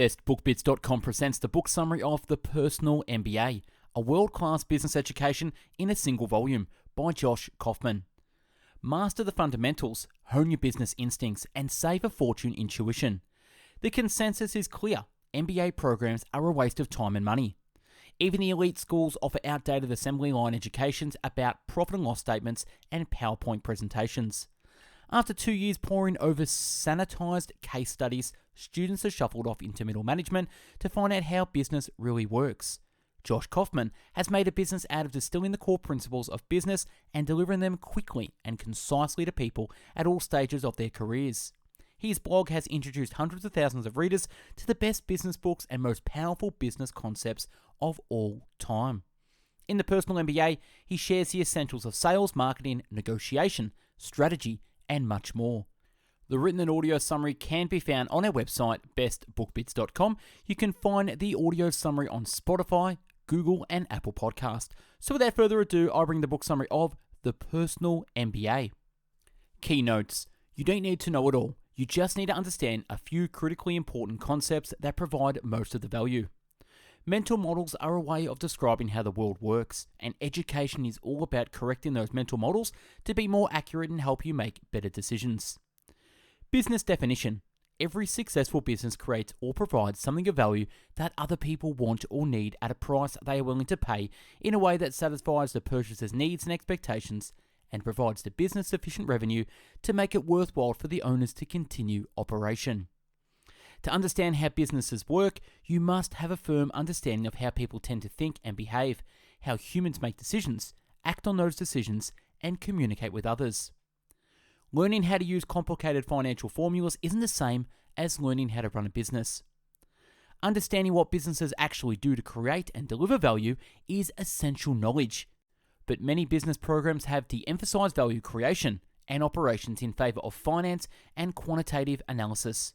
BestBookBits.com presents the book summary of The Personal MBA, a world-class business education in a single volume by Josh Kaufman. Master the fundamentals, hone your business instincts, and save a fortune in tuition. The consensus is clear. MBA programs are a waste of time and money. Even the elite schools offer outdated assembly line educations about profit and loss statements and PowerPoint presentations. After 2 years poring over sanitized case studies, students are shuffled off into middle management to find out how business really works. Josh Kaufman has made a business out of distilling the core principles of business and delivering them quickly and concisely to people at all stages of their careers. His blog has introduced hundreds of thousands of readers to the best business books and most powerful business concepts of all time. In The Personal MBA, he shares the essentials of sales, marketing, negotiation, strategy, and much more. The written and audio summary can be found on our website, bestbookbits.com. You can find the audio summary on Spotify, Google, and Apple Podcast. So without further ado, I'll bring the book summary of The Personal MBA. Key notes. You don't need to know it all. You just need to understand a few critically important concepts that provide most of the value. Mental models are a way of describing how the world works, and education is all about correcting those mental models to be more accurate and help you make better decisions. Business definition. Every successful business creates or provides something of value that other people want or need at a price they are willing to pay in a way that satisfies the purchaser's needs and expectations and provides the business sufficient revenue to make it worthwhile for the owners to continue operation. To understand how businesses work, you must have a firm understanding of how people tend to think and behave, how humans make decisions, act on those decisions, and communicate with others. Learning how to use complicated financial formulas isn't the same as learning how to run a business. Understanding what businesses actually do to create and deliver value is essential knowledge, but many business programs have de-emphasized value creation and operations in favor of finance and quantitative analysis.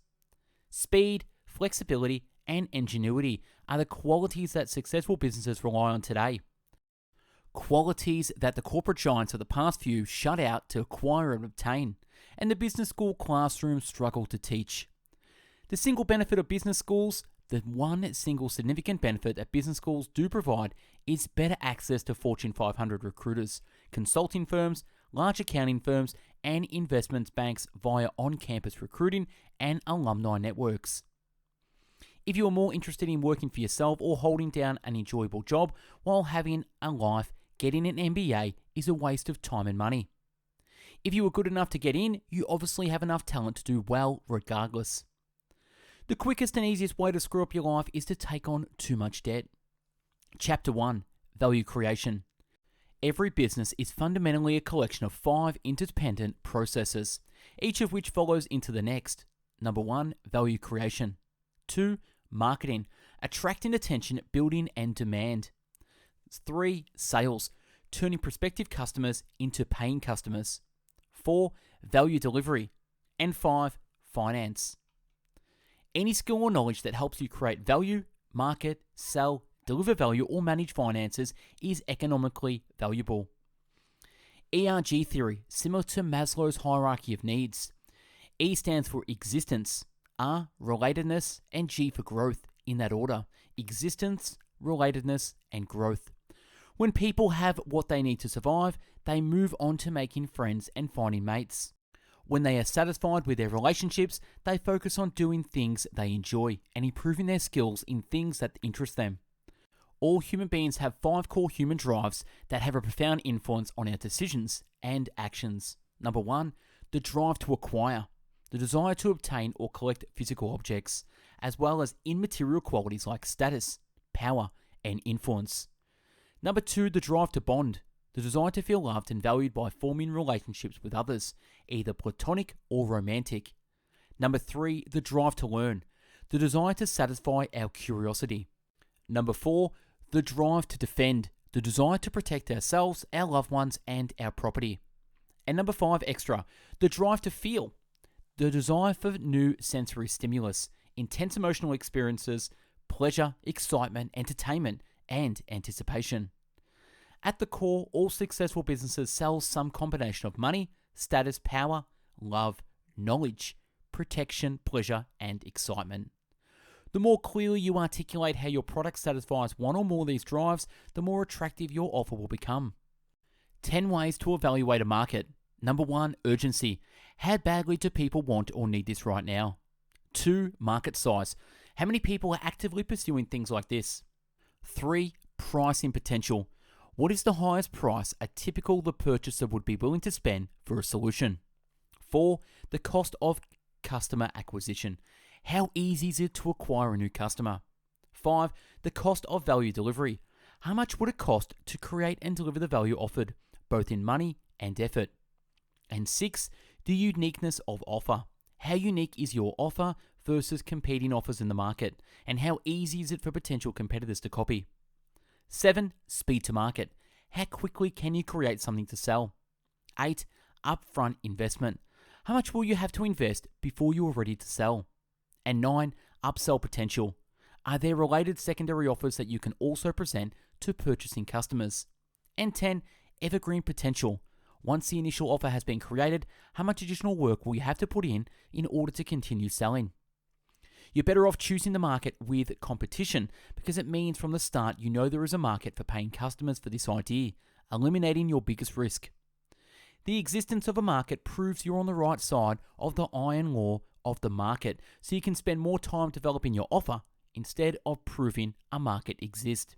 Speed, flexibility, and ingenuity are the qualities that successful businesses rely on today. Qualities that the corporate giants of the past few shut out to acquire and obtain, and the business school classrooms struggle to teach. The single benefit of business schools, the one single significant benefit that business schools do provide, is better access to Fortune 500 recruiters, consulting firms, large accounting firms, and investment banks via on-campus recruiting and alumni networks. If you are more interested in working for yourself or holding down an enjoyable job while having a life, getting an MBA is a waste of time and money. If you are good enough to get in, you obviously have enough talent to do well regardless. The quickest and easiest way to screw up your life is to take on too much debt. Chapter 1. Value Creation. Every business is fundamentally a collection of 5 interdependent processes, each of which follows into the next. Number 1, value creation. 2, marketing, attracting attention, building and demand. 3, sales, turning prospective customers into paying customers. 4, value delivery. And 5, finance. Any skill or knowledge that helps you create value, market, sell, deliver value, or manage finances is economically valuable. ERG theory, similar to Maslow's hierarchy of needs. E stands for existence, R, relatedness, and G for growth, in that order. Existence, relatedness, and growth. When people have what they need to survive, they move on to making friends and finding mates. When they are satisfied with their relationships, they focus on doing things they enjoy and improving their skills in things that interest them. All human beings have 5 core human drives that have a profound influence on our decisions and actions. Number 1, the drive to acquire, the desire to obtain or collect physical objects, as well as immaterial qualities like status, power, and influence. Number 2, the drive to bond, the desire to feel loved and valued by forming relationships with others, either platonic or romantic. Number 3, the drive to learn, the desire to satisfy our curiosity. Number 4, the drive to defend, the desire to protect ourselves, our loved ones, and our property. And number 5, extra, the drive to feel, the desire for new sensory stimulus, intense emotional experiences, pleasure, excitement, entertainment, and anticipation. At the core, all successful businesses sell some combination of money, status, power, love, knowledge, protection, pleasure, and excitement. The more clearly you articulate how your product satisfies one or more of these drives, the more attractive your offer will become. 10 ways to evaluate a market. Number 1, urgency. How badly do people want or need this right now? 2, market size. How many people are actively pursuing things like this? 3, pricing potential. What is the highest price a typical the purchaser would be willing to spend for a solution? 4, the cost of customer acquisition. How easy is it to acquire a new customer? 5, the cost of value delivery. How much would it cost to create and deliver the value offered, both in money and effort? And 6, the uniqueness of offer. How unique is your offer versus competing offers in the market, and how easy is it for potential competitors to copy? 7, speed to market. How quickly can you create something to sell? 8, upfront investment. How much will you have to invest before you are ready to sell? And 9, upsell potential. Are there related secondary offers that you can also present to purchasing customers? And 10, evergreen potential. Once the initial offer has been created, how much additional work will you have to put in order to continue selling? You're better off choosing the market with competition because it means from the start you know there is a market for paying customers for this idea, eliminating your biggest risk. The existence of a market proves you're on the right side of the iron law of the market, so you can spend more time developing your offer instead of proving a market exists.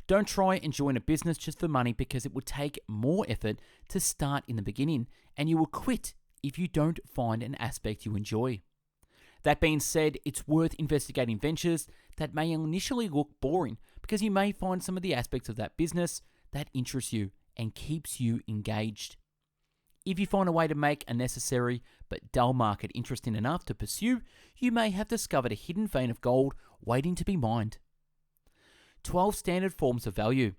Don't try and join a business just for money because it would take more effort to start in the beginning, and you will quit if you don't find an aspect you enjoy. That being said, it's worth investigating ventures that may initially look boring because you may find some of the aspects of that business that interest you and keeps you engaged. If you find a way to make a necessary but dull market interesting enough to pursue, you may have discovered a hidden vein of gold waiting to be mined. 12 standard forms of value.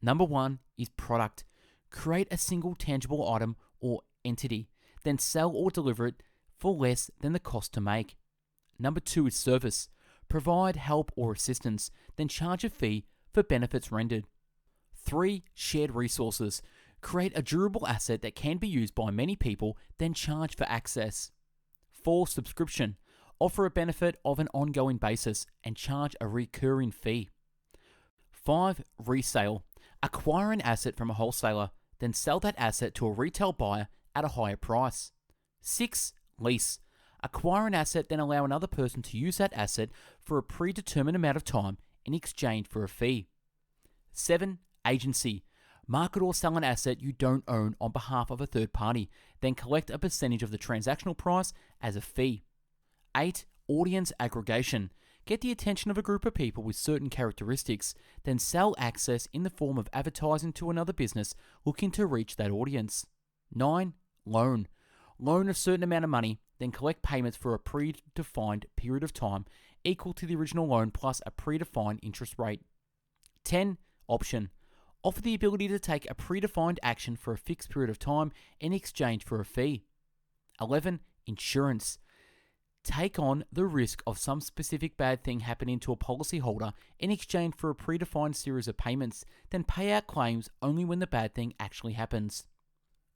Number 1 is product. Create a single tangible item or entity, then sell or deliver it for less than the cost to make. Number 2 is service. Provide help or assistance, then charge a fee for benefits rendered. 3, shared resources. Create a durable asset that can be used by many people, then charge for access. 4, subscription. Offer a benefit of an ongoing basis and charge a recurring fee. 5, resale. Acquire an asset from a wholesaler, then sell that asset to a retail buyer at a higher price. 6, lease. Acquire an asset, then allow another person to use that asset for a predetermined amount of time in exchange for a fee. 7, agency. Market or sell an asset you don't own on behalf of a third party, then collect a percentage of the transactional price as a fee. 8, audience aggregation. Get the attention of a group of people with certain characteristics, then sell access in the form of advertising to another business looking to reach that audience. 9, loan. Loan a certain amount of money, then collect payments for a predefined period of time equal to the original loan plus a predefined interest rate. 10, option. Offer the ability to take a predefined action for a fixed period of time in exchange for a fee. 11, insurance. Take on the risk of some specific bad thing happening to a policyholder in exchange for a predefined series of payments, then pay out claims only when the bad thing actually happens.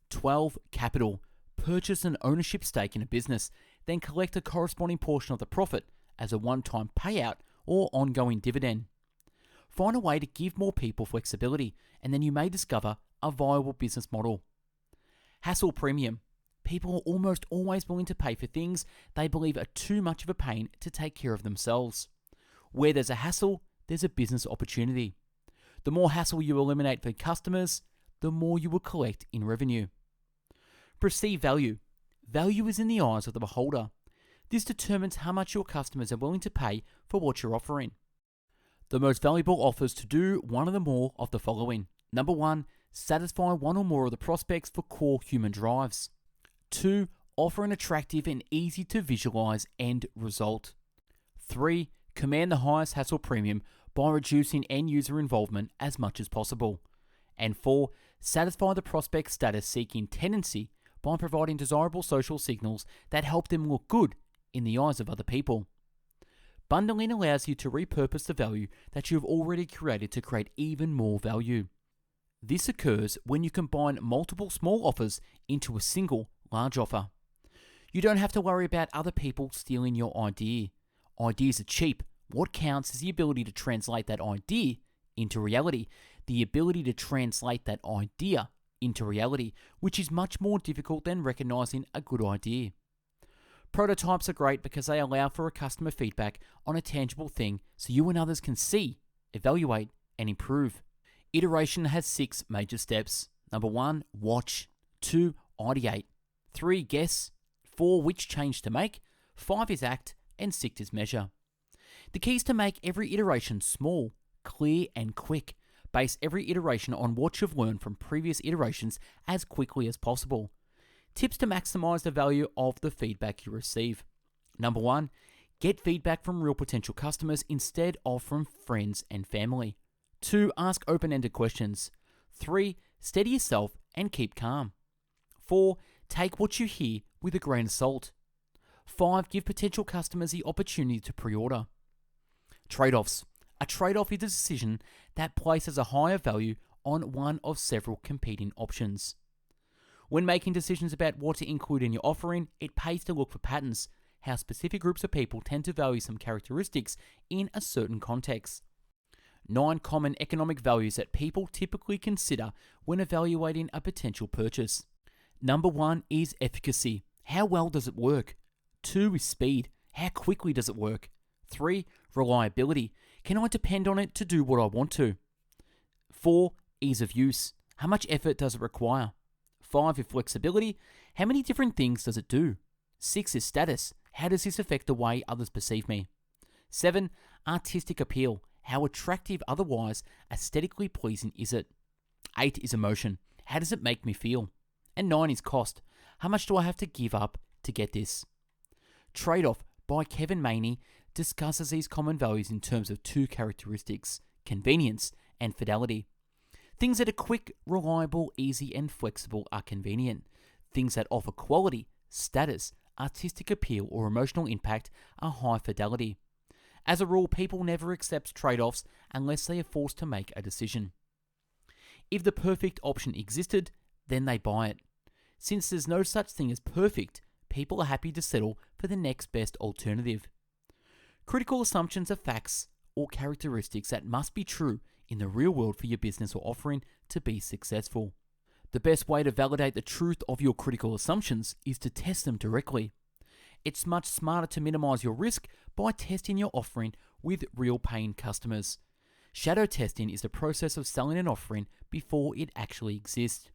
12, capital. Purchase an ownership stake in a business, then collect a corresponding portion of the profit as a one-time payout or ongoing dividend. Find a way to give more people flexibility, and then you may discover a viable business model. Hassle premium. People are almost always willing to pay for things they believe are too much of a pain to take care of themselves. Where there's a hassle, there's a business opportunity. The more hassle you eliminate for customers, the more you will collect in revenue. Perceived value. Value is in the eyes of the beholder. This determines how much your customers are willing to pay for what you're offering. The most valuable offers to do one or the more of the following. Number 1, satisfy one or more of the prospects for core human drives. 2, offer an attractive and easy to visualize end result. 3, command the highest hassle premium by reducing end user involvement as much as possible. And 4, satisfy the prospect status seeking tendency by providing desirable social signals that help them look good in the eyes of other people. Bundling allows you to repurpose the value that you have already created to create even more value. This occurs when you combine multiple small offers into a single large offer. You don't have to worry about other people stealing your idea. Ideas are cheap. What counts is the ability to translate that idea into reality. The ability to translate that idea into reality, which is much more difficult than recognizing a good idea. Prototypes are great because they allow for a customer feedback on a tangible thing so you and others can see, evaluate, and improve. Iteration has 6 major steps. Number 1, watch. 2, ideate. 3, guess. 4, which change to make. 5 is act. And 6 is measure. The key is to make every iteration small, clear, and quick. Base every iteration on what you've learned from previous iterations as quickly as possible. Tips to maximize the value of the feedback you receive. Number 1, get feedback from real potential customers instead of from friends and family. 2, ask open-ended questions. 3, steady yourself and keep calm. 4, take what you hear with a grain of salt. 5, give potential customers the opportunity to pre-order. Trade-offs. A trade-off is a decision that places a higher value on one of several competing options. When making decisions about what to include in your offering, it pays to look for patterns, how specific groups of people tend to value some characteristics in a certain context. 9 common economic values that people typically consider when evaluating a potential purchase. Number 1 is efficacy. How well does it work? 2 is speed. How quickly does it work? 3, reliability. Can I depend on it to do what I want to? 4, ease of use. How much effort does it require? 5 is flexibility. How many different things does it do? 6 is status. How does this affect the way others perceive me? 7, artistic appeal. How attractive, otherwise aesthetically pleasing is it? 8 is emotion. How does it make me feel? And 9 is cost. How much do I have to give up to get this? Trade-off by Kevin Maney discusses these common values in terms of 2 characteristics: convenience and fidelity. Things that are quick, reliable, easy, and flexible are convenient. Things that offer quality, status, artistic appeal, or emotional impact are high fidelity. As a rule, people never accept trade-offs unless they are forced to make a decision. If the perfect option existed, then they buy it. Since there's no such thing as perfect, people are happy to settle for the next best alternative. Critical assumptions are facts or characteristics that must be true in the real world for your business or offering to be successful. The best way to validate the truth of your critical assumptions is to test them directly. It's much smarter to minimize your risk by testing your offering with real paying customers. Shadow testing is the process of selling an offering before it actually exists.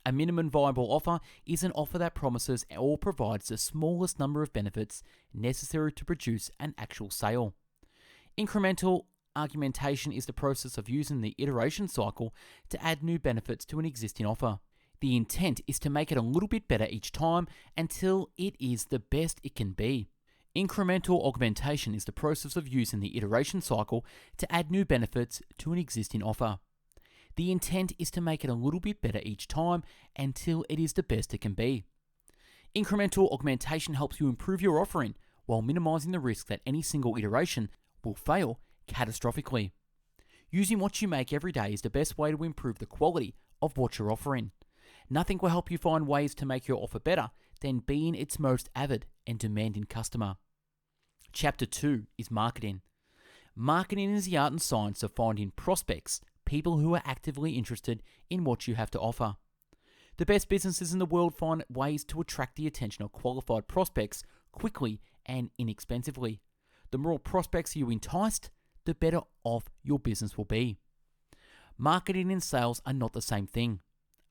A minimum viable offer is an offer that promises or provides the smallest number of benefits necessary to produce an actual sale. Incremental argumentation is the process of using the iteration cycle to add new benefits to an existing offer. The intent is to make it a little bit better each time until it is the best it can be. Incremental augmentation is the process of using the iteration cycle to add new benefits to an existing offer. The intent is to make it a little bit better each time until it is the best it can be. Incremental augmentation helps you improve your offering while minimizing the risk that any single iteration will fail catastrophically. Using what you make every day is the best way to improve the quality of what you're offering. Nothing will help you find ways to make your offer better than being its most avid and demanding customer. Chapter 2 is marketing. Marketing is the art and science of finding prospects, people who are actively interested in what you have to offer. The best businesses in the world find ways to attract the attention of qualified prospects quickly and inexpensively. The more prospects you enticed, the better off your business will be. Marketing and sales are not the same thing.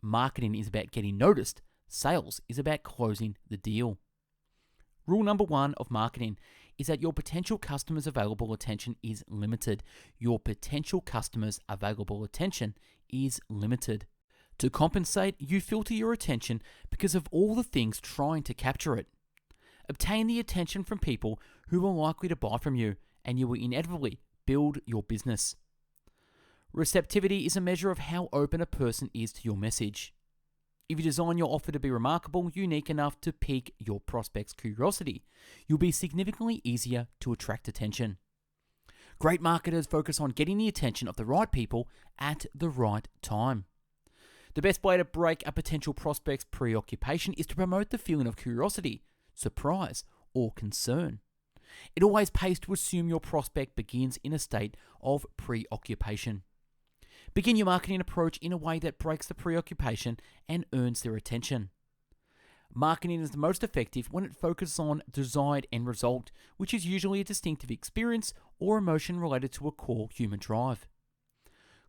Marketing is about getting noticed. Sales is about closing the deal. Rule number 1 of marketing is that your potential customers' available attention is limited. Your potential customers' available attention is limited. To compensate, you filter your attention because of all the things trying to capture it. Obtain the attention from people who are likely to buy from you, and you will inevitably build your business. Receptivity is a measure of how open a person is to your message. If you design your offer to be remarkable, unique enough to pique your prospect's curiosity, you'll be significantly easier to attract attention. Great marketers focus on getting the attention of the right people at the right time. The best way to break a potential prospect's preoccupation is to promote the feeling of curiosity, surprise, or concern. It always pays to assume your prospect begins in a state of preoccupation. Begin your marketing approach in a way that breaks the preoccupation and earns their attention. Marketing is the most effective when it focuses on desired end result, which is usually a distinctive experience or emotion related to a core human drive.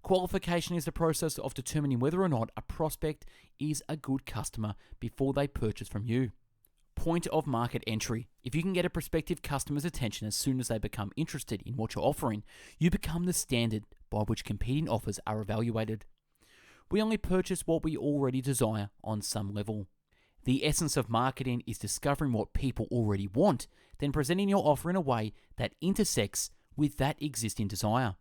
Qualification is the process of determining whether or not a prospect is a good customer before they purchase from you. Point of market entry. If you can get a prospective customer's attention as soon as they become interested in what you're offering, you become the standard by which competing offers are evaluated. We only purchase what we already desire on some level. The essence of marketing is discovering what people already want, then presenting your offer in a way that intersects with that existing desire.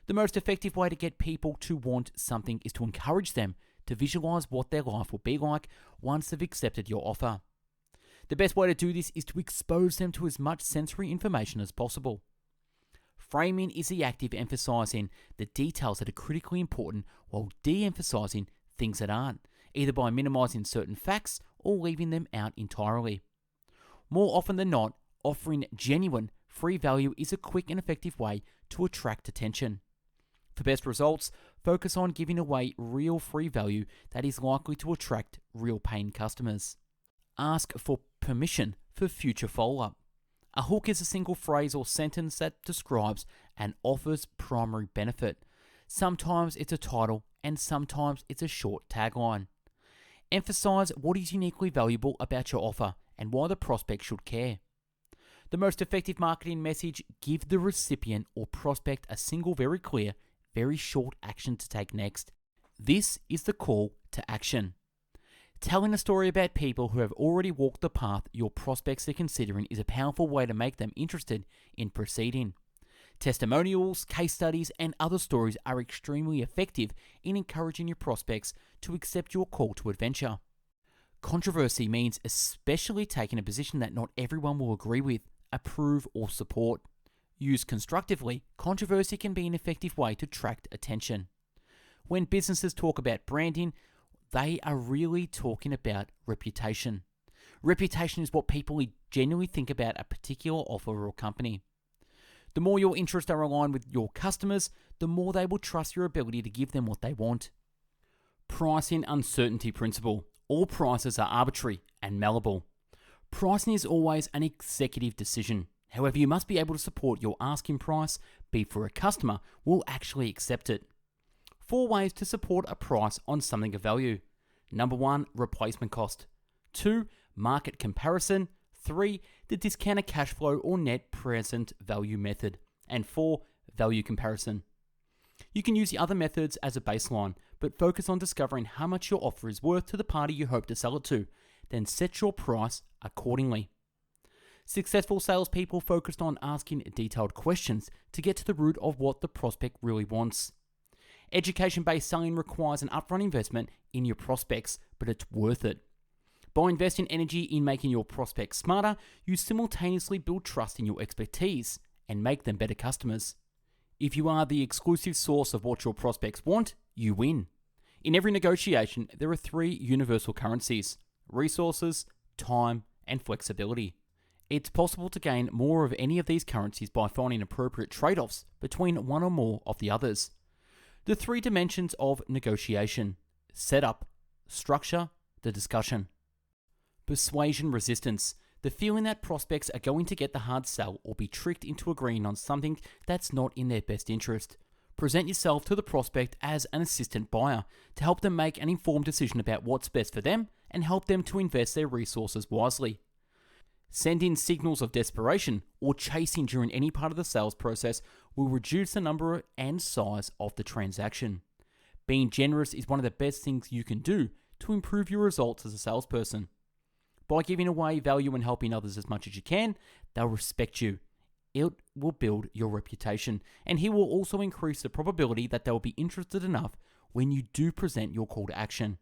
The most effective way to get people to want something is to encourage them to visualize what their life will be like once they've accepted your offer. The best way to do this is to expose them to as much sensory information as possible. Framing is the act of emphasizing the details that are critically important while de-emphasizing things that aren't, either by minimizing certain facts or leaving them out entirely. More often than not, offering genuine, free value is a quick and effective way to attract attention. For best results, focus on giving away real free value that is likely to attract real paying customers. Ask for permission for future follow-up. A hook is a single phrase or sentence that describes an offer's primary benefit. Sometimes it's a title and sometimes it's a short tagline. Emphasize what is uniquely valuable about your offer and why the prospect should care. The most effective marketing message: give the recipient or prospect a single very clear, very short action to take next. This is the call to action. Telling a story about people who have already walked the path your prospects are considering is a powerful way to make them interested in proceeding. Testimonials, case studies, and other stories are extremely effective in encouraging your prospects to accept your call to adventure. Controversy means especially taking a position that not everyone will agree with, approve, or support. Used constructively, controversy can be an effective way to attract attention. When businesses talk about branding, they are really talking about reputation. Reputation is what people genuinely think about a particular offer or company. The more your interests are aligned with your customers, the more they will trust your ability to give them what they want. Pricing uncertainty principle. All prices are arbitrary and malleable. Pricing is always an executive decision. However, you must be able to support your asking price before a customer will actually accept it. 4 ways to support a price on something of value. Number 1, replacement cost. 2, market comparison. 3, the discounted cash flow or net present value method. And 4, value comparison. You can use the other methods as a baseline, but focus on discovering how much your offer is worth to the party you hope to sell it to, then set your price accordingly. Successful salespeople focused on asking detailed questions to get to the root of what the prospect really wants. Education-based selling requires an upfront investment in your prospects, but it's worth it. By investing energy in making your prospects smarter, you simultaneously build trust in your expertise and make them better customers. If you are the exclusive source of what your prospects want, you win. In every negotiation, there are 3 universal currencies: resources, time, and flexibility. It's possible to gain more of any of these currencies by finding appropriate trade-offs between one or more of the others. The 3 dimensions of negotiation: setup, structure, the discussion. Persuasion resistance. The feeling that prospects are going to get the hard sell or be tricked into agreeing on something that's not in their best interest. Present yourself to the prospect as an assistant buyer to help them make an informed decision about what's best for them and help them to invest their resources wisely. Sending signals of desperation or chasing during any part of the sales process will reduce the number and size of the transaction. Being generous is one of the best things you can do to improve your results as a salesperson. By giving away value and helping others as much as you can, they'll respect you. It will build your reputation, and he will also increase the probability that they'll be interested enough when you do present your call to action.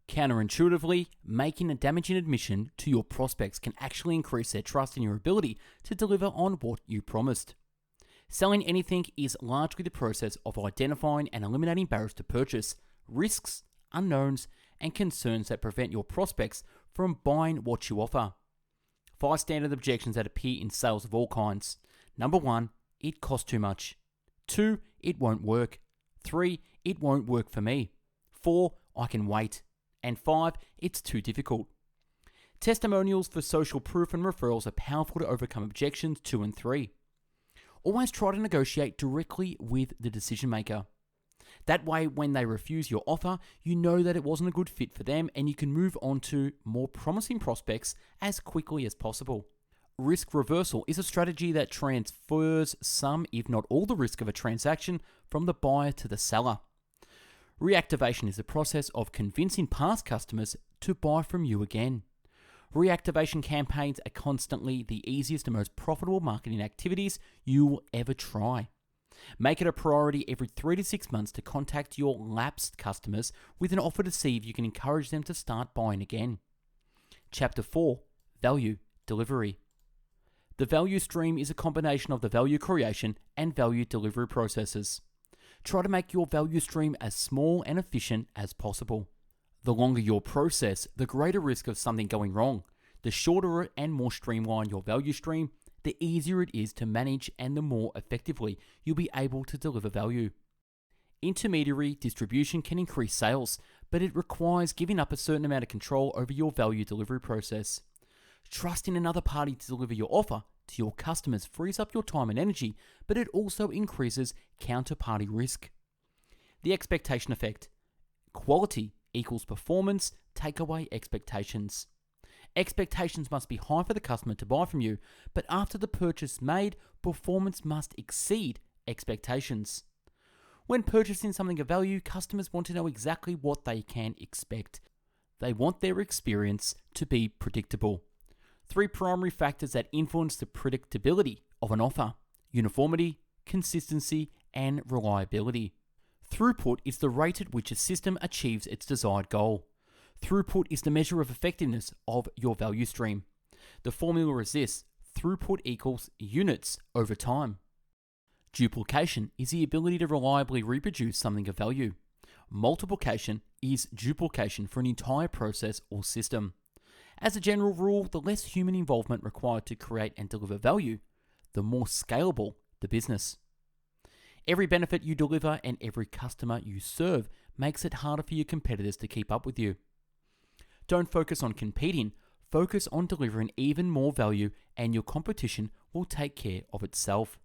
Counterintuitively, making a damaging admission to your prospects can actually increase their trust in your ability to deliver on what you promised. Selling anything is largely the process of identifying and eliminating barriers to purchase, risks, unknowns, and concerns that prevent your prospects from buying what you offer. 5 standard objections that appear in sales of all kinds. Number 1, it costs too much. 2, it won't work. 3, it won't work for me. 4, I can wait. And 5, it's too difficult. Testimonials for social proof and referrals are powerful to overcome objections 2 and 3. Always try to negotiate directly with the decision maker. That way, when they refuse your offer, you know that it wasn't a good fit for them and you can move on to more promising prospects as quickly as possible. Risk reversal is a strategy that transfers some, if not all, the risk of a transaction from the buyer to the seller. Reactivation is the process of convincing past customers to buy from you again. Reactivation campaigns are constantly the easiest and most profitable marketing activities you will ever try. Make it a priority every 3 to 6 months to contact your lapsed customers with an offer to see if you can encourage them to start buying again. Chapter 4, Value Delivery. The value stream is a combination of the value creation and value delivery processes. Try to make your value stream as small and efficient as possible. The longer your process, the greater risk of something going wrong. The shorter and more streamlined your value stream, the easier it is to manage and the more effectively you'll be able to deliver value. Intermediary distribution can increase sales, but it requires giving up a certain amount of control over your value delivery process. Trusting another party to deliver your offer to your customers frees up your time and energy, but it also increases counterparty risk. The expectation effect. Quality equals performance, take away expectations. Expectations must be high for the customer to buy from you, but after the purchase made, performance must exceed expectations. When purchasing something of value, customers want to know exactly what they can expect. They want their experience to be predictable. 3 primary factors that influence the predictability of an offer: uniformity, consistency, and reliability. Throughput is the rate at which a system achieves its desired goal. Throughput is the measure of effectiveness of your value stream. The formula is this: throughput equals units over time. Duplication is the ability to reliably reproduce something of value. Multiplication is duplication for an entire process or system. As a general rule, the less human involvement required to create and deliver value, the more scalable the business. Every benefit you deliver and every customer you serve makes it harder for your competitors to keep up with you. Don't focus on competing, focus on delivering even more value, and your competition will take care of itself.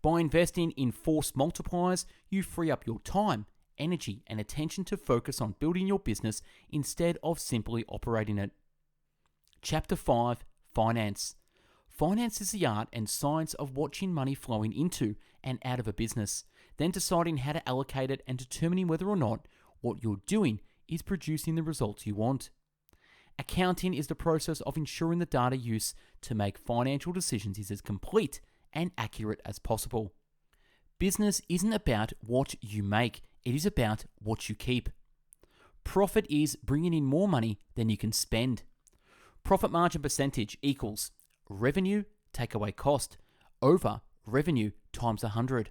By investing in force multipliers, you free up your time, energy, and attention to focus on building your business instead of simply operating it. Chapter 5, Finance. Finance is the art and science of watching money flowing into and out of a business, then deciding how to allocate it and determining whether or not what you're doing is producing the results you want. Accounting is the process of ensuring the data use to make financial decisions is as complete and accurate as possible. Business isn't about what you make, it is about what you keep. Profit is bringing in more money than you can spend. Profit margin percentage equals revenue take away cost over revenue times 100.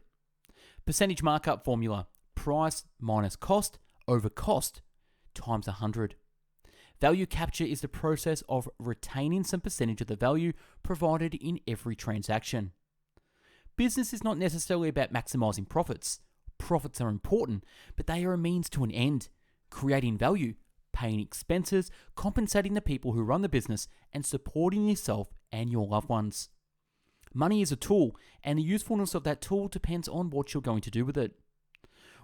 Percentage markup formula: price minus cost over cost times 100. Value capture is the process of retaining some percentage of the value provided in every transaction. Business is not necessarily about maximizing profits. Profits are important, but they are a means to an end. Creating value, paying expenses, compensating the people who run the business, and supporting yourself and your loved ones. Money is a tool, and the usefulness of that tool depends on what you're going to do with it.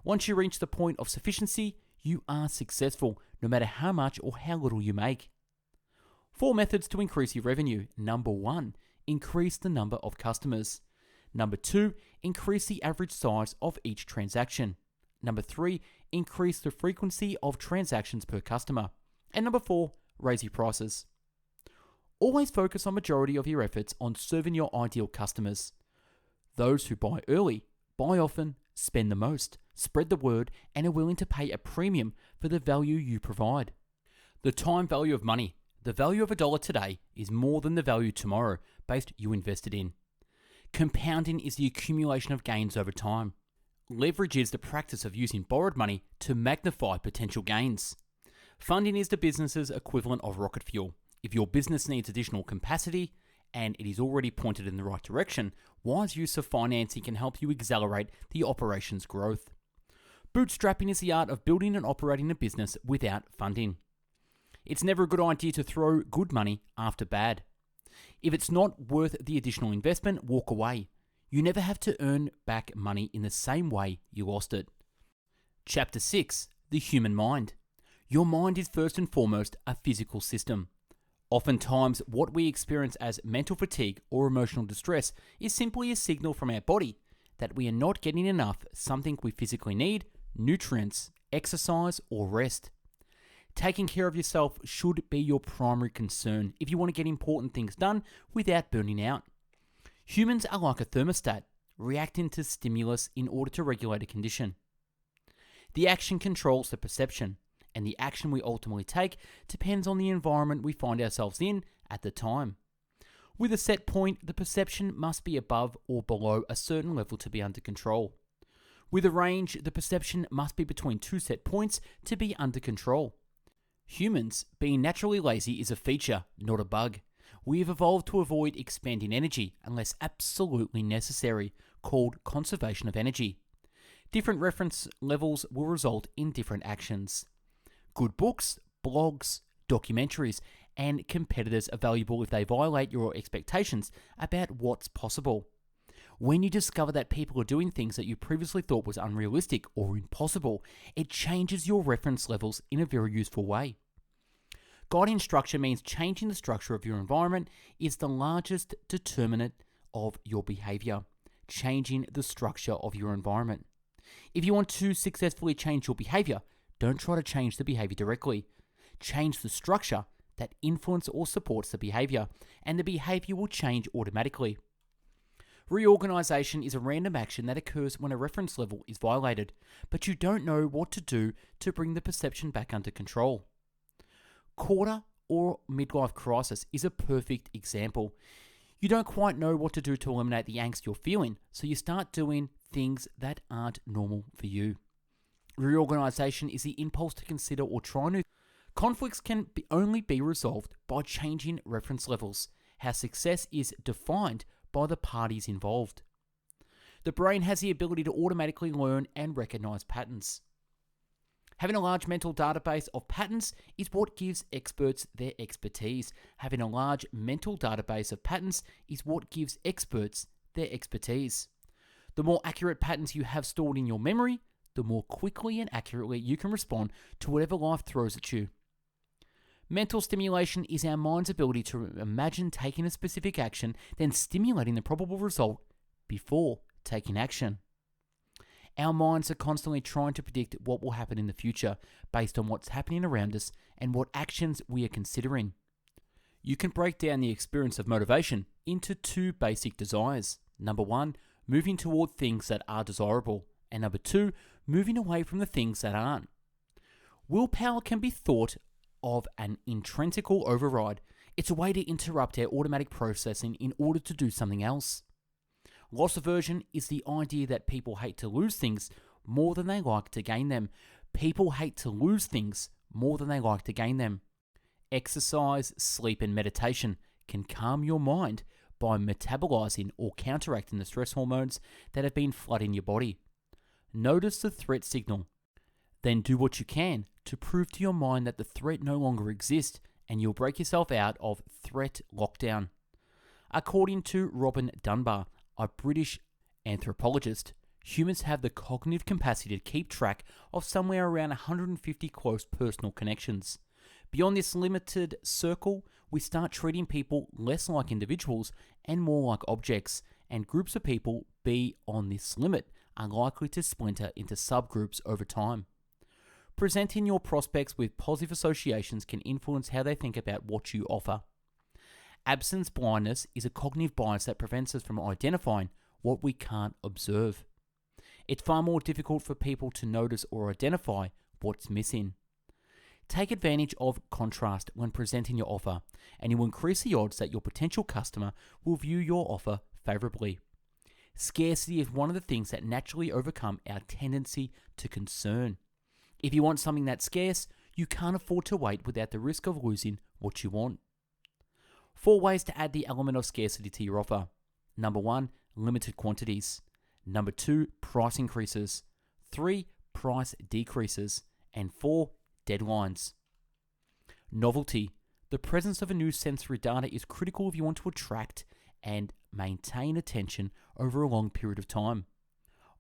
Once you reach the point of sufficiency, you are successful, no matter how much or how little you make. 4 methods to increase your revenue. Number 1, increase the number of customers. Number 2, increase the average size of each transaction. Number 3, increase the frequency of transactions per customer. And number 4, raise your prices. Always focus on majority of your efforts on serving your ideal customers. Those who buy early, buy often, spend the most, spread the word, and are willing to pay a premium for the value you provide. The time value of money. The value of $1 today is more than the value tomorrow based you invested in. Compounding is the accumulation of gains over time. Leverage is the practice of using borrowed money to magnify potential gains. Funding is the business's equivalent of rocket fuel. If your business needs additional capacity and it is already pointed in the right direction, wise use of financing can help you accelerate the operation's growth. Bootstrapping is the art of building and operating a business without funding. It's never a good idea to throw good money after bad. If it's not worth the additional investment, walk away. You never have to earn back money in the same way you lost it. Chapter 6. The human mind. Your mind is first and foremost a physical system. Oftentimes, what we experience as mental fatigue or emotional distress is simply a signal from our body that we are not getting enough something we physically need, nutrients, exercise, or rest. Taking care of yourself should be your primary concern if you want to get important things done without burning out. Humans are like a thermostat, reacting to stimulus in order to regulate a condition. The action controls the perception, and the action we ultimately take depends on the environment we find ourselves in at the time. With a set point, the perception must be above or below a certain level to be under control. With a range, the perception must be between two set points to be under control. Humans being naturally lazy is a feature, not a bug. We have evolved to avoid expending energy unless absolutely necessary, called conservation of energy. Different reference levels will result in different actions. Good books, blogs, documentaries, and competitors are valuable if they violate your expectations about what's possible. When you discover that people are doing things that you previously thought was unrealistic or impossible, it changes your reference levels in a very useful way. Guiding structure means changing the structure of your environment is the largest determinant of your behavior. Changing the structure of your environment. If you want to successfully change your behavior, don't try to change the behavior directly. Change the structure that influences or supports the behavior, and the behavior will change automatically. Reorganization is a random action that occurs when a reference level is violated, but you don't know what to do to bring the perception back under control. Quarter or midlife crisis is a perfect example. You don't quite know what to do to eliminate the angst you're feeling, so you start doing things that aren't normal for you. Reorganization is the impulse to consider or try new. Conflicts can only be resolved by changing reference levels. How success is defined by the parties involved. The brain has the ability to automatically learn and recognize patterns. Having a large mental database of patterns is what gives experts their expertise. Having a large mental database of patterns is what gives experts their expertise. The more accurate patterns you have stored in your memory, the more quickly and accurately you can respond to whatever life throws at you. Mental stimulation is our mind's ability to imagine taking a specific action, then stimulating the probable result before taking action. Our minds are constantly trying to predict what will happen in the future based on what's happening around us and what actions we are considering. You can break down the experience of motivation into two basic desires. Number one, moving toward things that are desirable. And number two, moving away from the things that aren't. Willpower can be thought of an intrinsical override. It's a way to interrupt our automatic processing in order to do something else. Loss aversion is the idea that people hate to lose things more than they like to gain them. People hate to lose things more than they like to gain them. Exercise, sleep, and meditation can calm your mind by metabolizing or counteracting the stress hormones that have been flooding your body. Notice the threat signal. Then do what you can to prove to your mind that the threat no longer exists, and you'll break yourself out of threat lockdown. According to Robin Dunbar, a British anthropologist, humans have the cognitive capacity to keep track of somewhere around 150 close personal connections. Beyond this limited circle, we start treating people less like individuals and more like objects, and groups of people beyond this limit are likely to splinter into subgroups over time. Presenting your prospects with positive associations can influence how they think about what you offer. Absence blindness is a cognitive bias that prevents us from identifying what we can't observe. It's far more difficult for people to notice or identify what's missing. Take advantage of contrast when presenting your offer, and you will increase the odds that your potential customer will view your offer favorably. Scarcity is one of the things that naturally overcome our tendency to concern. If you want something that's scarce, you can't afford to wait without the risk of losing what you want. 4 ways to add the element of scarcity to your offer. Number 1, limited quantities. Number 2, price increases. 3, price decreases. And 4, deadlines. Novelty. The presence of a new sensory data is critical if you want to attract and maintain attention over a long period of time.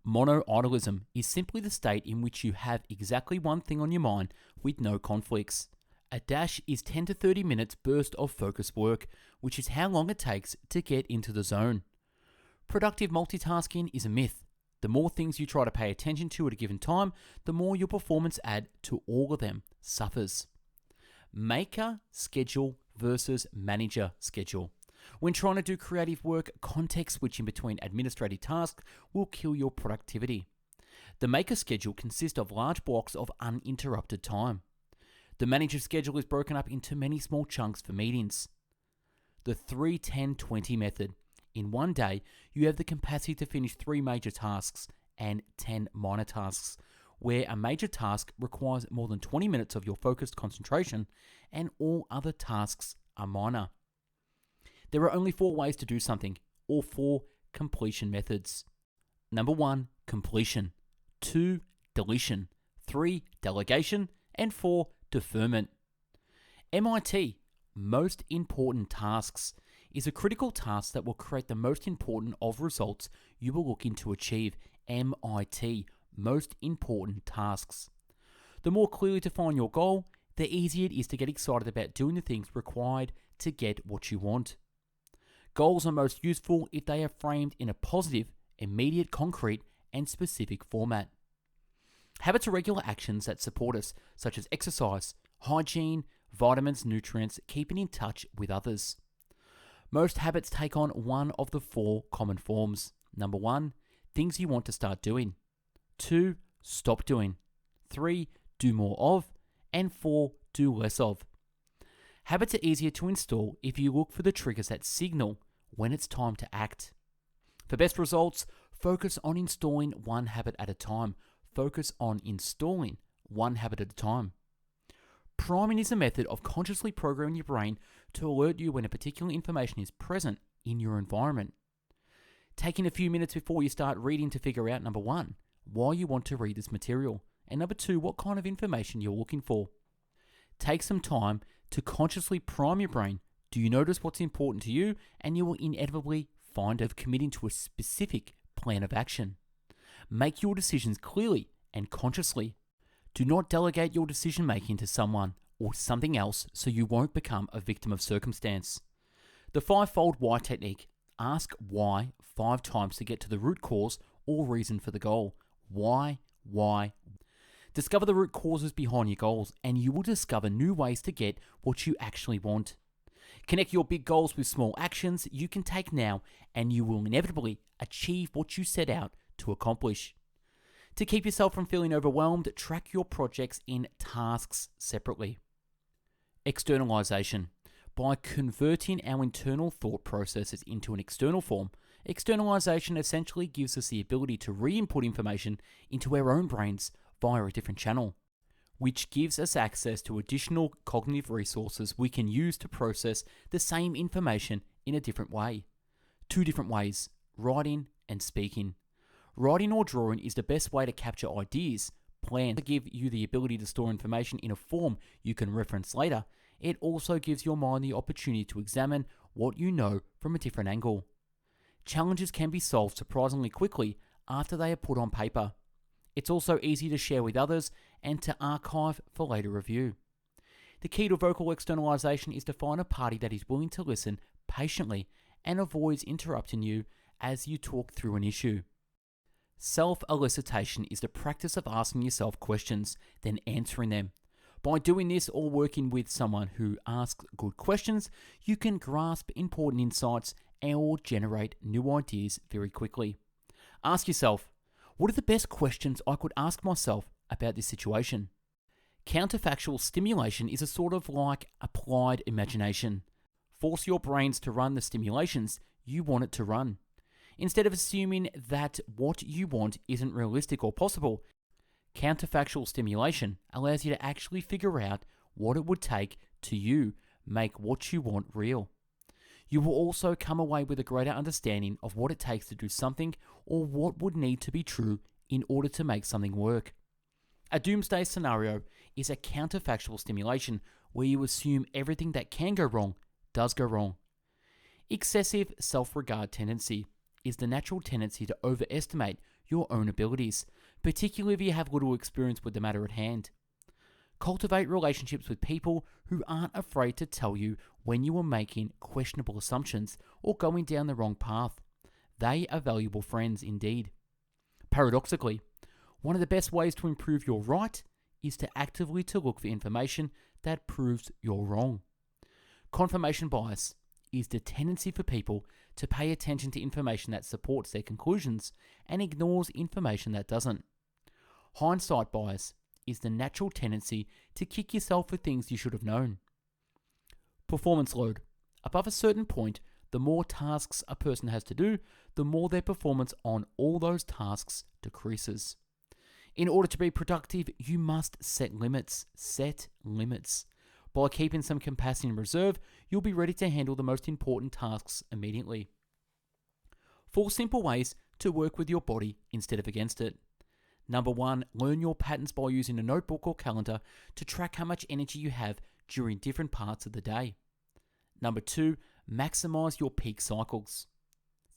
Monoidalism is simply the state in which you have exactly one thing on your mind with no conflicts. A dash is 10 to 30 minutes burst of focused work, which is how long it takes to get into the zone. Productive multitasking is a myth. The more things you try to pay attention to at a given time, the more your performance add to all of them suffers. Maker schedule versus manager schedule. When trying to do creative work, context switching between administrative tasks will kill your productivity. The maker schedule consists of large blocks of uninterrupted time. The manager schedule is broken up into many small chunks for meetings. The 3-10-20 method. In one day, you have the capacity to finish 3 major tasks and 10 minor tasks, where a major task requires more than 20 minutes of your focused concentration and all other tasks are minor. There are only 4 ways to do something, or 4 completion methods. Number 1, completion. 2, deletion. 3, delegation. And 4, deferment. MIT, most important tasks, is a critical task that will create the most important of results you will look to achieve. MIT, most important tasks. The more clearly define your goal, the easier it is to get excited about doing the things required to get what you want. Goals are most useful if they are framed in a positive, immediate, concrete, and specific format. Habits are regular actions that support us, such as exercise, hygiene, vitamins, nutrients, keeping in touch with others. Most habits take on one of the 4 common forms. Number 1, things you want to start doing. 2, stop doing. 3, do more of. And 4, do less of. Habits are easier to install if you look for the triggers that signal when it's time to act. For best results, focus on installing one habit at a time. Focus on installing one habit at a time. Priming is a method of consciously programming your brain to alert you when a particular information is present in your environment. Taking a few minutes before you start reading to figure out, number 1, why you want to read this material, and number 2, what kind of information you're looking for. Take some time to consciously prime your brain. Do you notice what's important to you? And you will inevitably find of committing to a specific plan of action. Make your decisions clearly and consciously. Do not delegate your decision making to someone or something else so you won't become a victim of circumstance. The 5-fold why technique. Ask why 5 times to get to the root cause or reason for the goal. Why? Discover the root causes behind your goals and you will discover new ways to get what you actually want. Connect your big goals with small actions you can take now and you will inevitably achieve what you set out to accomplish. To keep yourself from feeling overwhelmed, track your projects in tasks separately. Externalization. By converting our internal thought processes into an external form, externalization essentially gives us the ability to re-input information into our own brains via a different channel, which gives us access to additional cognitive resources we can use to process the same information in a different way. 2 different ways, writing and speaking. Writing or drawing is the best way to capture ideas, plans to give you the ability to store information in a form you can reference later. It also gives your mind the opportunity to examine what you know from a different angle. Challenges can be solved surprisingly quickly after they are put on paper. It's also easy to share with others and to archive for later review. The key to vocal externalization is to find a party that is willing to listen patiently and avoids interrupting you as you talk through an issue. Self-elicitation is the practice of asking yourself questions, then answering them. By doing this or working with someone who asks good questions, you can grasp important insights and will generate new ideas very quickly. Ask yourself, what are the best questions I could ask myself about this situation? Counterfactual stimulation is a sort of like applied imagination. Force your brains to run the stimulations you want it to run. Instead of assuming that what you want isn't realistic or possible, counterfactual stimulation allows you to actually figure out what it would take to make what you want real. You will also come away with a greater understanding of what it takes to do something or what would need to be true in order to make something work. A doomsday scenario is a counterfactual stimulation where you assume everything that can go wrong does go wrong. Excessive self-regard tendency is the natural tendency to overestimate your own abilities, particularly if you have little experience with the matter at hand. Cultivate relationships with people who aren't afraid to tell you when you are making questionable assumptions or going down the wrong path. They are valuable friends indeed. Paradoxically, one of the best ways to improve your right is to actively look for information that proves you're wrong. Confirmation bias is the tendency for people to pay attention to information that supports their conclusions and ignores information that doesn't. Hindsight bias is the natural tendency to kick yourself for things you should have known. Performance load. Above a certain point, the more tasks a person has to do, the more their performance on all those tasks decreases. In order to be productive, you must set limits. Set limits. By keeping some capacity in reserve, you'll be ready to handle the most important tasks immediately. 4 simple ways to work with your body instead of against it. Number 1, learn your patterns by using a notebook or calendar to track how much energy you have during different parts of the day. Number 2, maximize your peak cycles.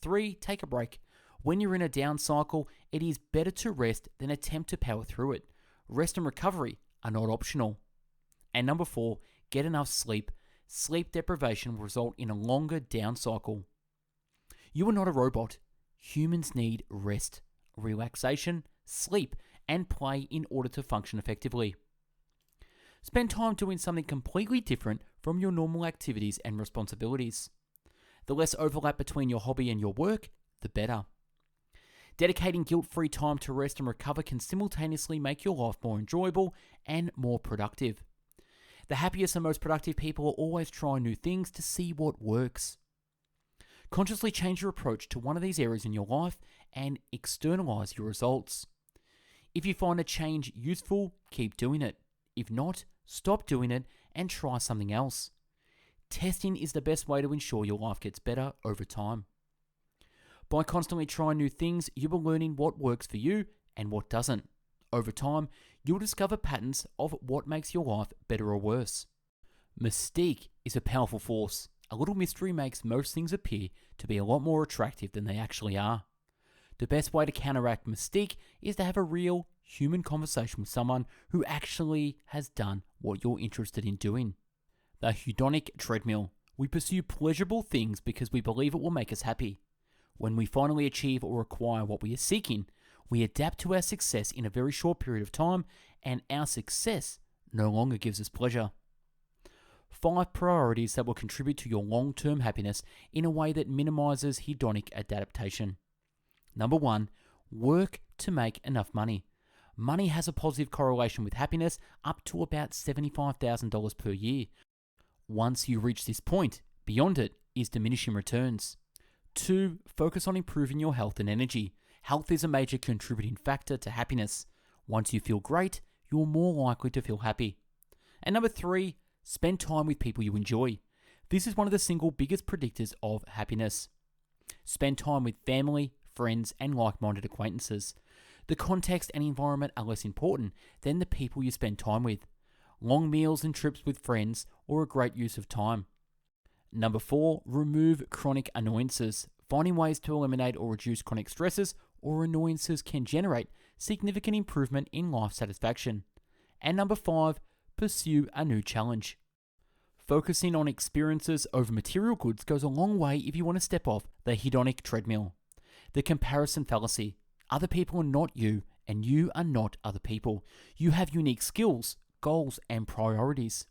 3, take a break. When you're in a down cycle, it is better to rest than attempt to power through it. Rest and recovery are not optional. And number 4, get enough sleep. Sleep deprivation will result in a longer down cycle. You are not a robot. Humans need rest, relaxation, sleep, and play in order to function effectively. Spend time doing something completely different from your normal activities and responsibilities. The less overlap between your hobby and your work, the better. Dedicating guilt-free time to rest and recover can simultaneously make your life more enjoyable and more productive. The happiest and most productive people are always trying new things to see what works. Consciously change your approach to one of these areas in your life and externalize your results. If you find a change useful, keep doing it. If not, stop doing it and try something else. Testing is the best way to ensure your life gets better over time. By constantly trying new things, you are learning what works for you and what doesn't. Over time, you'll discover patterns of what makes your life better or worse. Mystique is a powerful force. A little mystery makes most things appear to be a lot more attractive than they actually are. The best way to counteract mystique is to have a real human conversation with someone who actually has done what you're interested in doing. The hedonic treadmill. We pursue pleasurable things because we believe it will make us happy. When we finally achieve or acquire what we are seeking, we adapt to our success in a very short period of time, and our success no longer gives us pleasure. 5 priorities that will contribute to your long-term happiness in a way that minimizes hedonic adaptation. Number 1, work to make enough money. Money has a positive correlation with happiness up to about $75,000 per year. Once you reach this point, beyond it is diminishing returns. 2, focus on improving your health and energy. Health is a major contributing factor to happiness. Once you feel great, you're more likely to feel happy. And number 3, spend time with people you enjoy. This is one of the single biggest predictors of happiness. Spend time with family, friends, and like-minded acquaintances. The context and environment are less important than the people you spend time with. Long meals and trips with friends are a great use of time. Number 4, remove chronic annoyances. Finding ways to eliminate or reduce chronic stresses or annoyances can generate significant improvement in life satisfaction. And number 5, pursue a new challenge. Focusing on experiences over material goods goes a long way if you want to step off the hedonic treadmill. The comparison fallacy. Other people are not you, and you are not other people. You have unique skills, goals, and priorities.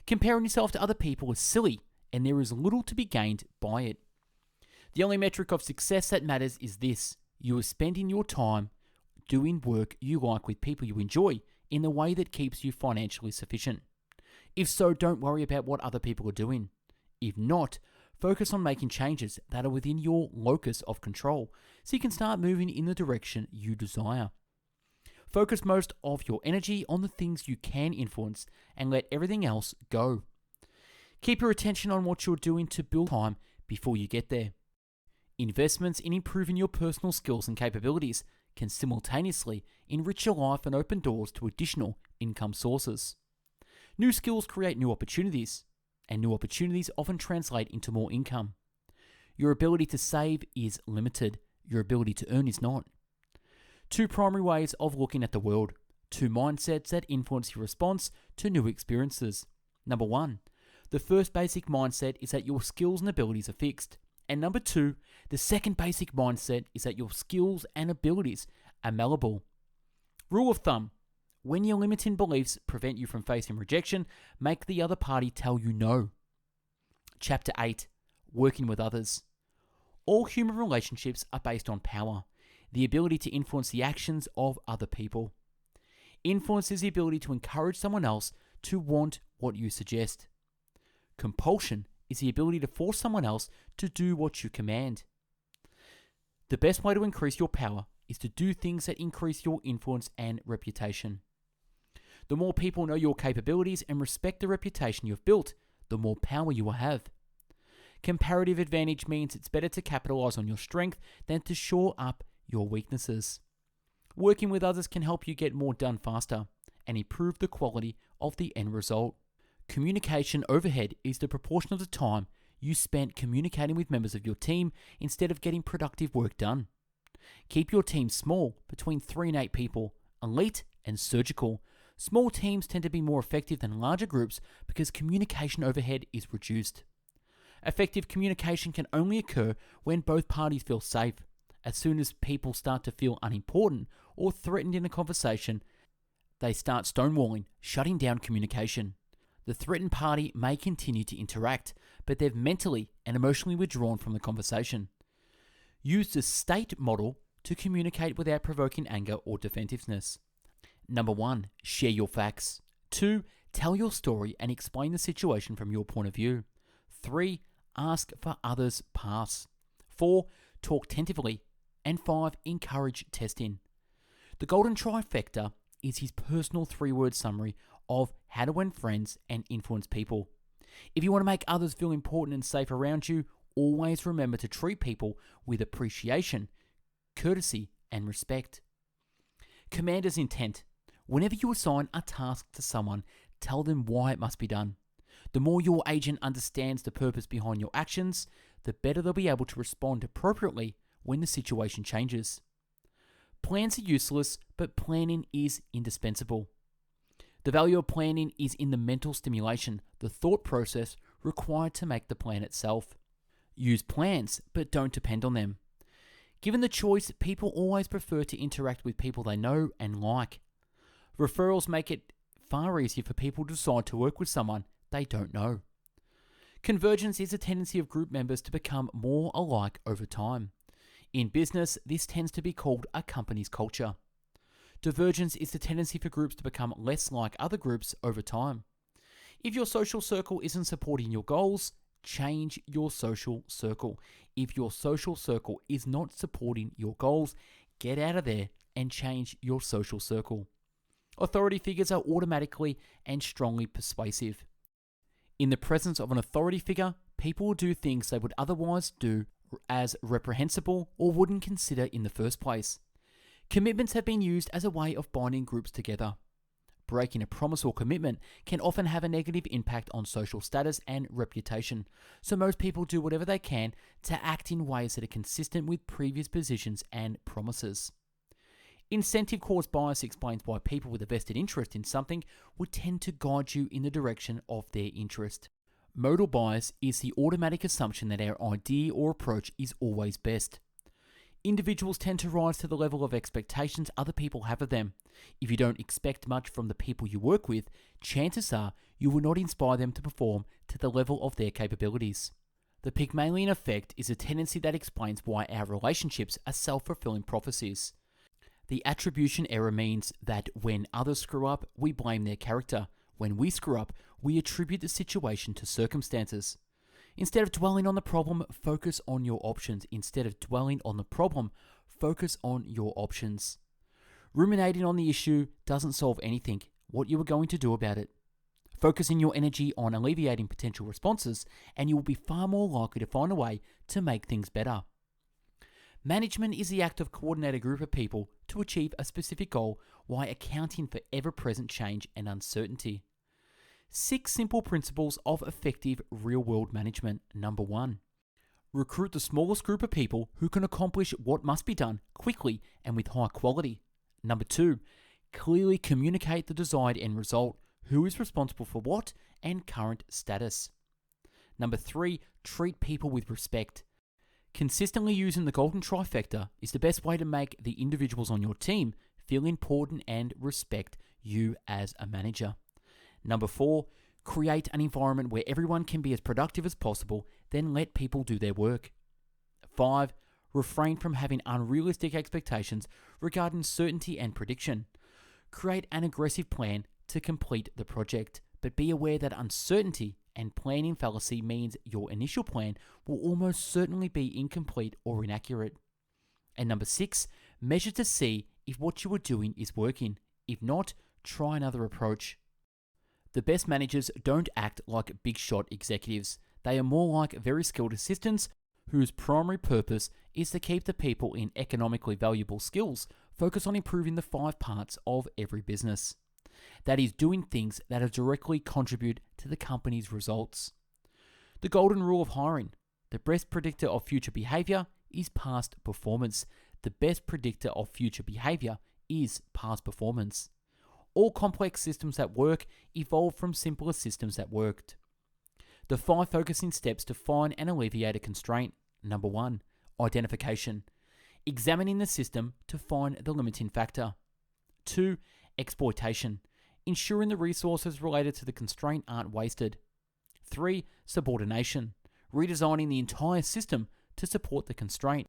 Comparing yourself to other people is silly, and there is little to be gained by it. The only metric of success that matters is this: you are spending your time doing work you like with people you enjoy in a way that keeps you financially sufficient. If so, don't worry about what other people are doing. If not, focus on making changes that are within your locus of control so you can start moving in the direction you desire. Focus most of your energy on the things you can influence and let everything else go. Keep your attention on what you're doing to build time before you get there. Investments in improving your personal skills and capabilities can simultaneously enrich your life and open doors to additional income sources. New skills create new opportunities, and new opportunities often translate into more income. Your ability to save is limited, your ability to earn is not. Two primary ways of looking at the world, two mindsets that influence your response to new experiences. Number one, the first basic mindset is that your skills and abilities are fixed. And number two, the second basic mindset is that your skills and abilities are malleable. Rule of thumb, when your limiting beliefs prevent you from facing rejection, make the other party tell you no. Chapter 8, Working with Others. All human relationships are based on power, the ability to influence the actions of other people. Influence is the ability to encourage someone else to want what you suggest. Compulsion is the ability to force someone else to do what you command. The best way to increase your power is to do things that increase your influence and reputation. The more people know your capabilities and respect the reputation you've built, the more power you will have. Comparative advantage means it's better to capitalize on your strength than to shore up your weaknesses. Working with others can help you get more done faster and improve the quality of the end result. Communication overhead is the proportion of the time you spent communicating with members of your team instead of getting productive work done. Keep your team small, between 3 and 8 people, elite and surgical. Small teams tend to be more effective than larger groups because communication overhead is reduced. Effective communication can only occur when both parties feel safe. As soon as people start to feel unimportant or threatened in a conversation, they start stonewalling, shutting down communication. The threatened party may continue to interact, but they've mentally and emotionally withdrawn from the conversation. Use the state model to communicate without provoking anger or defensiveness. Number 1, share your facts. 2, tell your story and explain the situation from your point of view. 3, ask for others' paths. 4, talk tentatively. And 5, encourage testing. The golden trifecta is his personal 3-word summary of how to win friends and influence people. If you want to make others feel important and safe around you, always remember to treat people with appreciation, courtesy, and respect. Commander's intent. Whenever you assign a task to someone, tell them why it must be done. The more your agent understands the purpose behind your actions, the better they'll be able to respond appropriately when the situation changes. Plans are useless, but planning is indispensable. The value of planning is in the mental stimulation, the thought process required to make the plan itself. Use plans, but don't depend on them. Given the choice, people always prefer to interact with people they know and like. Referrals make it far easier for people to decide to work with someone they don't know. Convergence is a tendency of group members to become more alike over time. In business, this tends to be called a company's culture. Divergence is the tendency for groups to become less like other groups over time. If your social circle isn't supporting your goals, change your social circle. If your social circle is not supporting your goals, get out of there and change your social circle. Authority figures are automatically and strongly persuasive. In the presence of an authority figure, people will do things they would otherwise do as reprehensible or wouldn't consider in the first place. Commitments have been used as a way of binding groups together. Breaking a promise or commitment can often have a negative impact on social status and reputation, so most people do whatever they can to act in ways that are consistent with previous positions and promises. Incentive cause bias explains why people with a vested interest in something would tend to guide you in the direction of their interest. Modal bias is the automatic assumption that our idea or approach is always best. Individuals tend to rise to the level of expectations other people have of them. If you don't expect much from the people you work with, chances are you will not inspire them to perform to the level of their capabilities. The Pygmalion effect is a tendency that explains why our relationships are self-fulfilling prophecies. The attribution error means that when others screw up, we blame their character. When we screw up, we attribute the situation to circumstances. Instead of dwelling on the problem, focus on your options. Instead of dwelling on the problem, focus on your options. Ruminating on the issue doesn't solve anything. What you are going to do about it. Focusing your energy on alleviating potential responses, and you will be far more likely to find a way to make things better. Management is the act of coordinating a group of people to achieve a specific goal while accounting for ever-present change and uncertainty. 6 simple principles of effective real-world management. Number 1. Recruit the smallest group of people who can accomplish what must be done quickly and with high quality. Number 2. Clearly communicate the desired end result, who is responsible for what, and current status. Number 3. Treat people with respect. Consistently using the golden trifecta is the best way to make the individuals on your team feel important and respect you as a manager. Number 4. Create an environment where everyone can be as productive as possible, then let people do their work. 5. Refrain from having unrealistic expectations regarding certainty and prediction. Create an aggressive plan to complete the project, but be aware that uncertainty and planning fallacy means your initial plan will almost certainly be incomplete or inaccurate. And number 6, measure to see if what you are doing is working. If not, try another approach. The best managers don't act like big shot executives. They are more like very skilled assistants whose primary purpose is to keep the people in economically valuable skills focused on improving the 5 parts of every business. That is, doing things that directly contribute to the company's results. The golden rule of hiring. The best predictor of future behavior is past performance. The best predictor of future behavior is past performance. All complex systems that work evolve from simpler systems that worked. The 5 focusing steps to find and alleviate a constraint. Number 1, identification. Examining the system to find the limiting factor. 2, exploitation. Ensuring the resources related to the constraint aren't wasted. 3, subordination. Redesigning the entire system to support the constraint.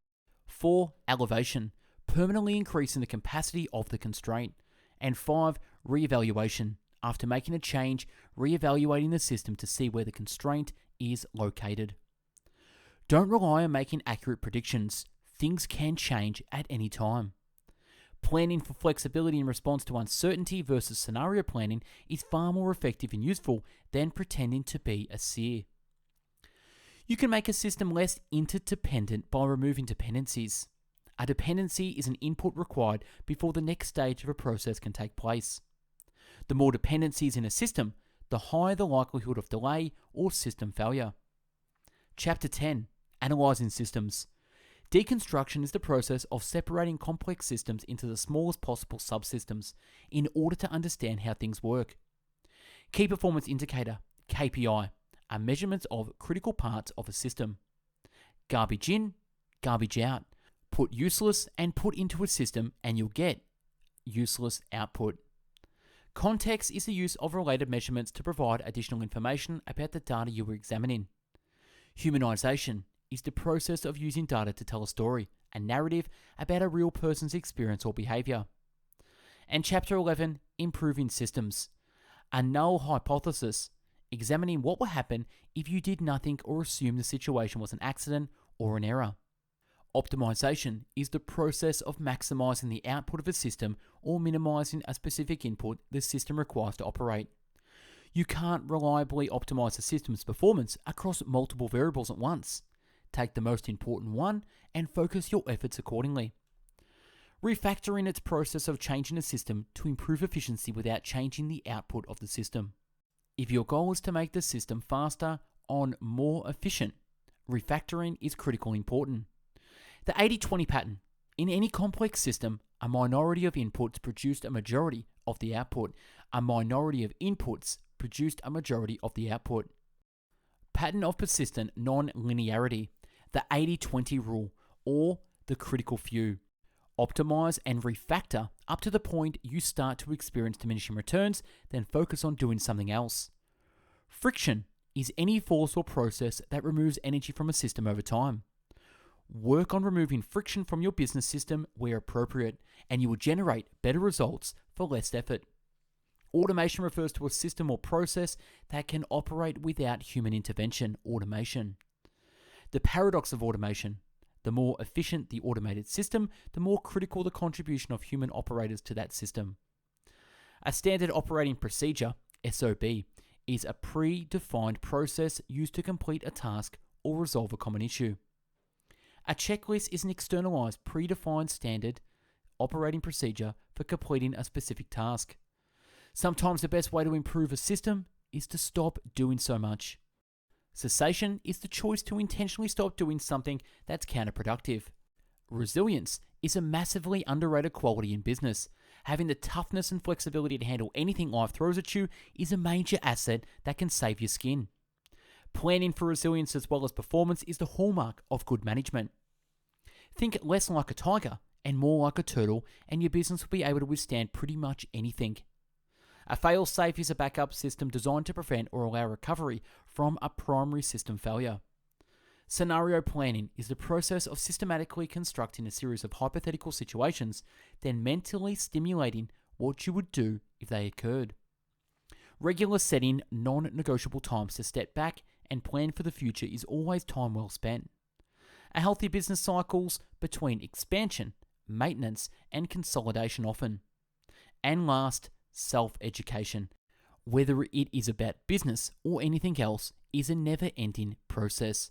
4, elevation. Permanently increasing the capacity of the constraint. And 5, reevaluation. After making a change, reevaluating the system to see where the constraint is located. Don't rely on making accurate predictions. Things can change at any time. Planning for flexibility in response to uncertainty versus scenario planning is far more effective and useful than pretending to be a seer. You can make a system less interdependent by removing dependencies. A dependency is an input required before the next stage of a process can take place. The more dependencies in a system, the higher the likelihood of delay or system failure. Chapter 10. Analyzing systems. Deconstruction is the process of separating complex systems into the smallest possible subsystems in order to understand how things work. Key Performance Indicator, KPI, are measurements of critical parts of a system. Garbage in, garbage out. Put useless and put into a system and you'll get useless output. Context is the use of related measurements to provide additional information about the data you were examining. Humanization is the process of using data to tell a story, a narrative about a real person's experience or behavior. And Chapter 11, Improving Systems. A null hypothesis, examining what would happen if you did nothing or assumed the situation was an accident or an error. Optimization is the process of maximizing the output of a system or minimizing a specific input the system requires to operate. You can't reliably optimize a system's performance across multiple variables at once. Take the most important one and focus your efforts accordingly. Refactoring its process of changing a system to improve efficiency without changing the output of the system. If your goal is to make the system faster or more efficient, refactoring is critically important. The 80-20 pattern. In any complex system, a minority of inputs produced a majority of the output. A minority of inputs produced a majority of the output. Pattern of persistent non-linearity. The 80-20 rule, or the critical few. Optimize and refactor up to the point you start to experience diminishing returns, then focus on doing something else. Friction is any force or process that removes energy from a system over time. Work on removing friction from your business system where appropriate, and you will generate better results for less effort. Automation refers to a system or process that can operate without human intervention, automation. The paradox of automation. The more efficient the automated system, the more critical the contribution of human operators to that system. A standard operating procedure, SOP, is a predefined process used to complete a task or resolve a common issue. A checklist is an externalized, predefined standard operating procedure for completing a specific task. Sometimes the best way to improve a system is to stop doing so much. Cessation is the choice to intentionally stop doing something that's counterproductive. Resilience is a massively underrated quality in business. Having the toughness and flexibility to handle anything life throws at you is a major asset that can save your skin. Planning for resilience as well as performance is the hallmark of good management. Think less like a tiger and more like a turtle, and your business will be able to withstand pretty much anything. A fail-safe is a backup system designed to prevent or allow recovery from a primary system failure. Scenario planning is the process of systematically constructing a series of hypothetical situations, then mentally stimulating what you would do if they occurred. Regular setting non-negotiable times to step back and plan for the future is always time well spent. A healthy business cycles between expansion, maintenance, and consolidation often. And last, self-education, whether it is about business or anything else, is a never-ending process.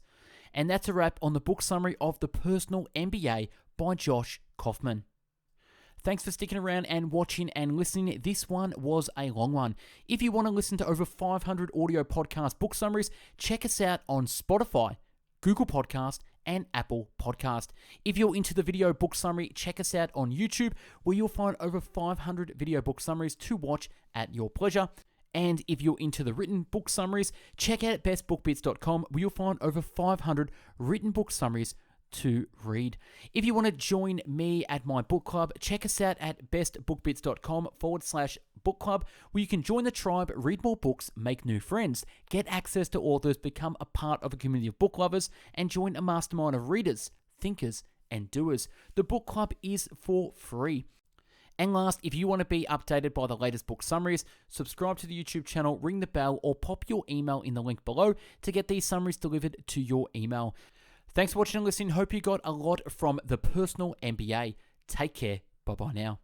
And that's a wrap on the book summary of The Personal MBA by Josh Kaufman. Thanks for sticking around and watching and listening. This one was a long one. If you want to listen to over 500 audio podcast book summaries, check us out on Spotify, Google Podcast, and Apple Podcast. If you're into the video book summary, check us out on YouTube, where you'll find over 500 video book summaries to watch at your pleasure. And if you're into the written book summaries, check out bestbookbits.com, where you'll find over 500 written book summaries to read. If you want to join me at my book club, check us out at bestbookbits.com/book club, where you can join the tribe, read more books, make new friends, get access to authors, become a part of a community of book lovers, and join a mastermind of readers, thinkers, and doers. The book club is for free. And last, if you want to be updated by the latest book summaries, subscribe to the YouTube channel, ring the bell, or pop your email in the link below to get these summaries delivered to your email. Thanks for watching and listening. Hope you got a lot from The Personal MBA. Take care. Bye-bye now.